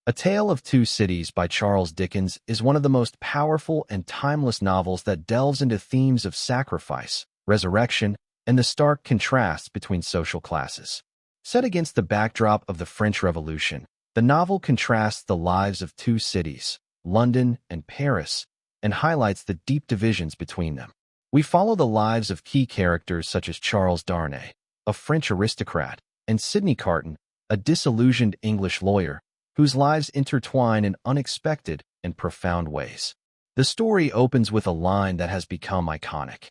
A Tale of Two Cities by Charles Dickens is one of the most powerful and timeless novels that delves into themes of sacrifice, resurrection, and the stark contrasts between social classes. Set against the backdrop of the French Revolution, the novel contrasts the lives of two cities, London and Paris, and highlights the deep divisions between them. We follow the lives of key characters such as Charles Darnay, a French aristocrat, and Sidney Carton, a disillusioned English lawyer, whose lives intertwine in unexpected and profound ways. The story opens with a line that has become iconic.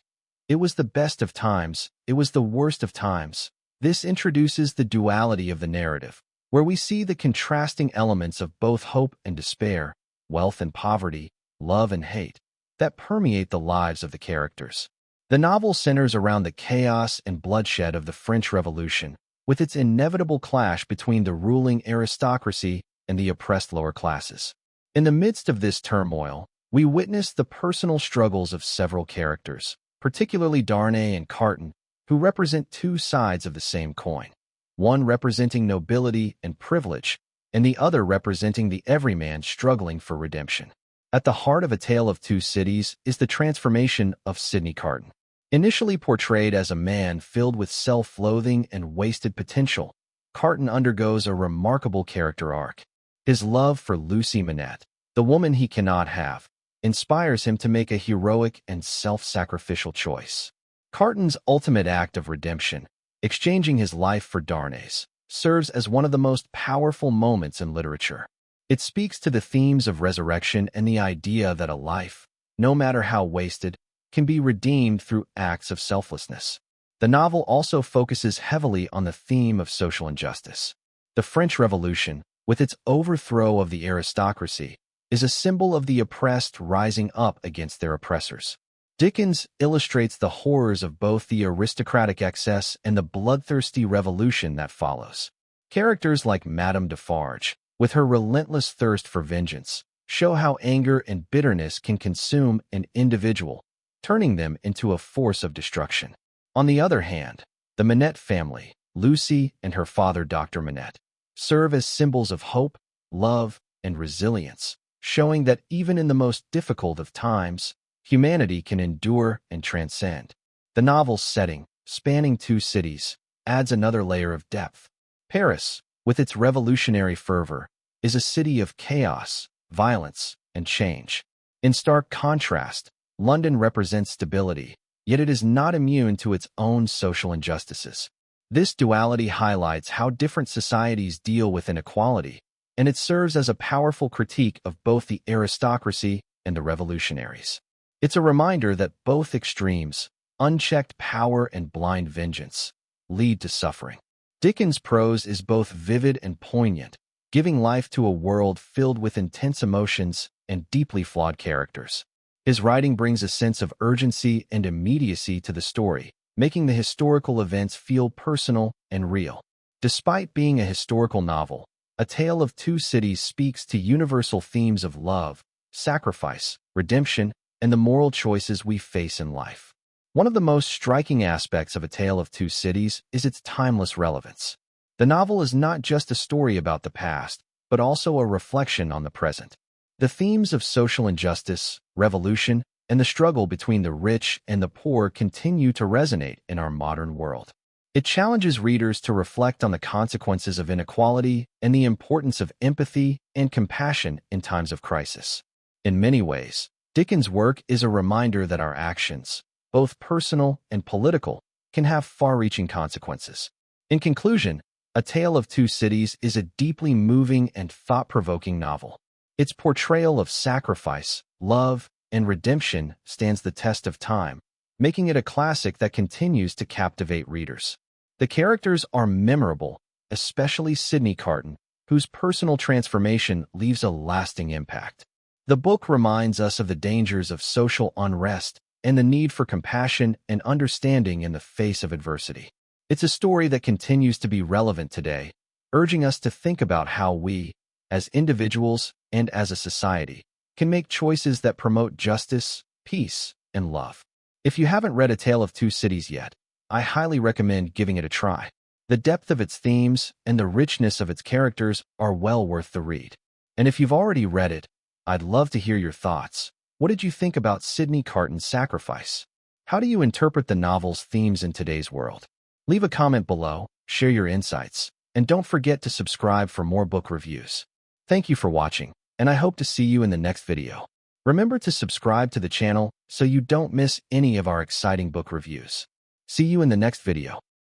It was the best of times, it was the worst of times. This introduces the duality of the narrative, where we see the contrasting elements of both hope and despair, wealth and poverty, love and hate, that permeate the lives of the characters. The novel centers around the chaos and bloodshed of the French Revolution, with its inevitable clash between the ruling aristocracy and the oppressed lower classes. In the midst of this turmoil, we witness the personal struggles of several characters, particularly Darnay and Carton, who represent two sides of the same coin, one representing nobility and privilege, and the other representing the everyman struggling for redemption. At the heart of A Tale of Two Cities is the transformation of Sidney Carton. Initially portrayed as a man filled with self-loathing and wasted potential, Carton undergoes a remarkable character arc. His love for Lucy Manette, the woman he cannot have, inspires him to make a heroic and self-sacrificial choice. Carton's ultimate act of redemption, exchanging his life for Darnay's, serves as one of the most powerful moments in literature. It speaks to the themes of resurrection and the idea that a life, no matter how wasted, can be redeemed through acts of selflessness. The novel also focuses heavily on the theme of social injustice. The French Revolution, with its overthrow of the aristocracy, is a symbol of the oppressed rising up against their oppressors. Dickens illustrates the horrors of both the aristocratic excess and the bloodthirsty revolution that follows. Characters like Madame Defarge, with her relentless thirst for vengeance, show how anger and bitterness can consume an individual, turning them into a force of destruction. On the other hand, the Manette family, Lucy and her father Dr. Manette, serve as symbols of hope, love, and resilience, showing that even in the most difficult of times, humanity can endure and transcend. The novel's setting, spanning two cities, adds another layer of depth. Paris, with its revolutionary fervor, is a city of chaos, violence, and change. In stark contrast, London represents stability, yet it is not immune to its own social injustices. This duality highlights how different societies deal with inequality, and it serves as a powerful critique of both the aristocracy and the revolutionaries. It's a reminder that both extremes, unchecked power and blind vengeance, lead to suffering. Dickens' prose is both vivid and poignant, giving life to a world filled with intense emotions and deeply flawed characters. His writing brings a sense of urgency and immediacy to the story, making the historical events feel personal and real. Despite being a historical novel, A Tale of Two Cities speaks to universal themes of love, sacrifice, redemption, and the moral choices we face in life. One of the most striking aspects of A Tale of Two Cities is its timeless relevance. The novel is not just a story about the past, but also a reflection on the present. The themes of social injustice, revolution, and the struggle between the rich and the poor continue to resonate in our modern world. It challenges readers to reflect on the consequences of inequality and the importance of empathy and compassion in times of crisis. In many ways, Dickens' work is a reminder that our actions, both personal and political, can have far-reaching consequences. In conclusion, A Tale of Two Cities is a deeply moving and thought-provoking novel. Its portrayal of sacrifice, love, and redemption stands the test of time, making it a classic that continues to captivate readers. The characters are memorable, especially Sidney Carton, whose personal transformation leaves a lasting impact. The book reminds us of the dangers of social unrest and the need for compassion and understanding in the face of adversity. It's a story that continues to be relevant today, urging us to think about how we, as individuals and as a society, can make choices that promote justice, peace, and love. If you haven't read A Tale of Two Cities yet, I highly recommend giving it a try. The depth of its themes and the richness of its characters are well worth the read. And if you've already read it, I'd love to hear your thoughts. What did you think about Sidney Carton's Sacrifice? How do you interpret the novel's themes in today's world? Leave a comment below, share your insights, and don't forget to subscribe for more book reviews. Thank you for watching, and I hope to see you in the next video. Remember to subscribe to the channel so you don't miss any of our exciting book reviews. See you in the next video.